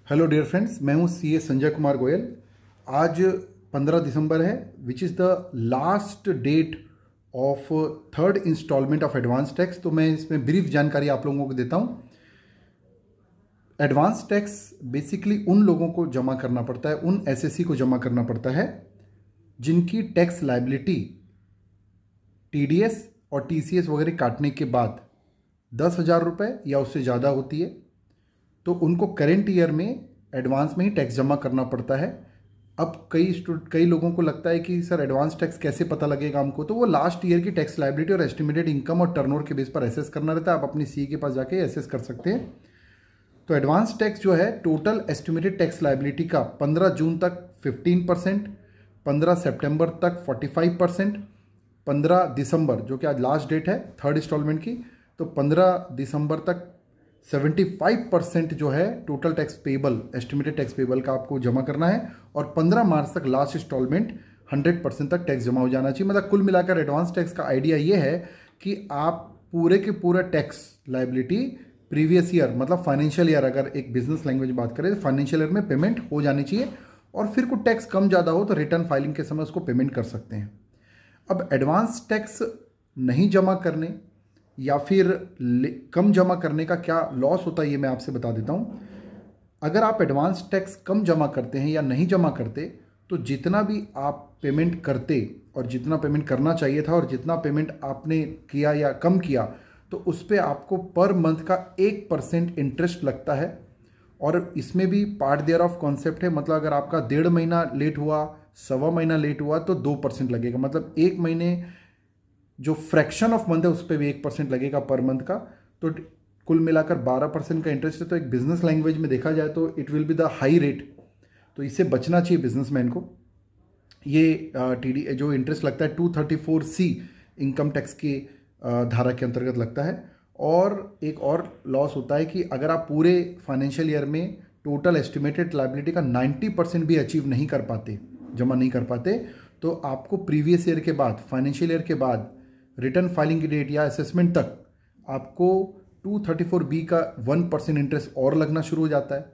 Hello dear friends, मैं हूं CA Sanjay Kumar Goyal. आज 15 दिसंबर है, which is the last date of third instalment of advance tax. तो मैं इसमें ब्रीफ जानकारी आप लोगों को देता हूं। एडवांस टैक्स बेसिकली उन लोगों को जमा करना पड़ता है, उन एसएससी को जमा करना पड़ता है जिनकी टैक्स लायबिलिटी टीडीएस और टीसीएस वगैरह काटने के बाद 10,000 रुपये या उससे ज़्यादा होती है, तो उनको करेंट ईयर में एडवांस में ही टैक्स जमा करना पड़ता है। अब कई लोगों को लगता है कि सर एडवांस टैक्स कैसे पता लगेगा हमको, तो वो लास्ट ईयर की टैक्स लायबिलिटी और एस्टिमेटेड इनकम और टर्नओवर के बेस पर एसेस करना रहता है। आप अपनी सीए के पास जाके एसेस कर सकते हैं। तो एडवांस टैक्स जो है, टोटल एस्टिमेटेड टैक्स लायबिलिटी का 15 जून तक 15%, 15 सितंबर तक 45%, 15 दिसंबर जो कि आज लास्ट डेट है थर्ड इंस्टॉलमेंट की, तो 15 दिसंबर तक 75% जो है total tax payable, estimated tax payable का आपको जमा करना है, और 15 मार्च तक लास्ट इंस्टॉलमेंट 100% तक टैक्स जमा हो जाना चाहिए। मतलब कुल मिलाकर एडवांस टैक्स का आइडिया ये है कि आप पूरे के पूरा टैक्स लायबिलिटी प्रीवियस ईयर, मतलब फाइनेंशियल ईयर, अगर एक बिजनेस लैंग्वेज बात करें तो फाइनेंशियल ईयर में पेमेंट हो जानी चाहिए, और फिर कुछ टैक्स कम ज़्यादा हो तो रिटर्न फाइलिंग के समय उसको पेमेंट कर सकते हैं। अब एडवांस टैक्स नहीं जमा करने या फिर कम जमा करने का क्या लॉस होता है, ये मैं आपसे बता देता हूँ। अगर आप एडवांस टैक्स कम जमा करते हैं या नहीं जमा करते, तो जितना भी आप पेमेंट करते और जितना पेमेंट करना चाहिए था और जितना पेमेंट आपने किया या कम किया, तो उस पर आपको पर मंथ का 1% इंटरेस्ट लगता है। और इसमें भी पार्ट देयर ऑफ कॉन्सेप्ट है, मतलब अगर आपका 1.5 महीना लेट हुआ, 1.25 महीना लेट हुआ, तो 2% लगेगा। मतलब एक महीने जो फ्रैक्शन ऑफ मंथ है उस पर भी 1% लगेगा पर मंथ का। तो कुल मिलाकर 12% का इंटरेस्ट है। तो एक बिजनेस लैंग्वेज में देखा जाए तो it will be the high rate. तो इससे बचना चाहिए बिजनेसमैन को। ये टीडी जो इंटरेस्ट लगता है 234C इनकम टैक्स की धारा के अंतर्गत लगता है। और एक और लॉस होता है कि अगर आप पूरे फाइनेंशियल ईयर में टोटल एस्टिमेटेड लायबिलिटी का 90% भी अचीव नहीं कर पाते, जमा नहीं कर पाते, तो आपको प्रीवियस ईयर के बाद, फाइनेंशियल ईयर के बाद रिटर्न फाइलिंग की डेट या असेसमेंट तक आपको 234B का 1% इंटरेस्ट और लगना शुरू हो जाता है,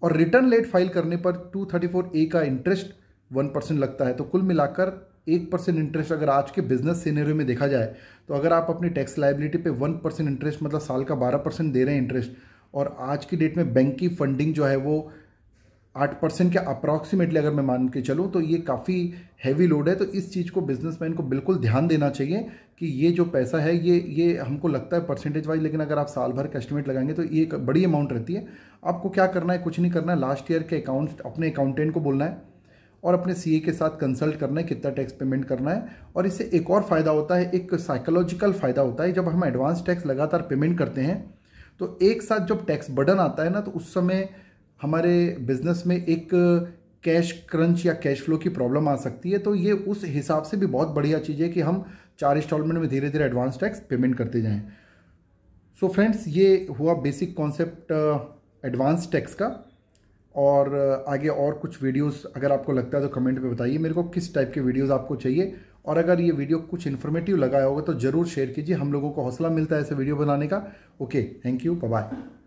और रिटर्न लेट फाइल करने पर 234A का इंटरेस्ट 1% लगता है। तो कुल मिलाकर 1% इंटरेस्ट अगर आज के बिजनेस सिनेरियो में देखा जाए, तो अगर आप अपनी टैक्स लायबिलिटी पे 1% इंटरेस्ट, मतलब साल का 12% दे रहे हैं इंटरेस्ट, और आज की डेट में बैंक की फंडिंग जो है वो 8% के अप्रॉक्सीमेटली अगर मैं मान के चलूँ, तो ये काफ़ी हैवी लोड है। तो इस चीज़ को बिजनेसमैन को बिल्कुल ध्यान देना चाहिए कि ये जो पैसा है ये हमको लगता है परसेंटेज वाइज, लेकिन अगर आप साल भर का एस्टिमेट लगाएंगे तो ये एक बड़ी अमाउंट रहती है। आपको क्या करना है, कुछ नहीं करना है, लास्ट ईयर के अकाउंट्स अपने अकाउंटेंट को बोलना है और अपने सीए के साथ कंसल्ट करना है कितना टैक्स पेमेंट करना है। और इससे एक और फ़ायदा होता है, एक साइकोलॉजिकल फ़ायदा होता है। जब हम एडवांस टैक्स लगातार पेमेंट करते हैं, तो एक साथ जब टैक्स बर्डन आता है ना, तो उस समय हमारे बिजनेस में एक कैश क्रंच या कैश फ्लो की प्रॉब्लम आ सकती है। तो ये उस हिसाब से भी बहुत बढ़िया चीज़ है कि हम 4 इंस्टॉलमेंट में धीरे धीरे एडवांस टैक्स पेमेंट करते जाएं। सो फ्रेंड्स, ये हुआ बेसिक कॉन्सेप्ट एडवांस टैक्स का। और आगे और कुछ वीडियोस अगर आपको लगता है तो कमेंट में बताइए मेरे को किस टाइप के वीडियोस आपको चाहिए। और अगर ये वीडियो कुछ इन्फॉर्मेटिव लगा होगा तो ज़रूर शेयर कीजिए, हम लोगों को हौसला मिलता है ऐसे वीडियो बनाने का। Okay, thank you, bye bye.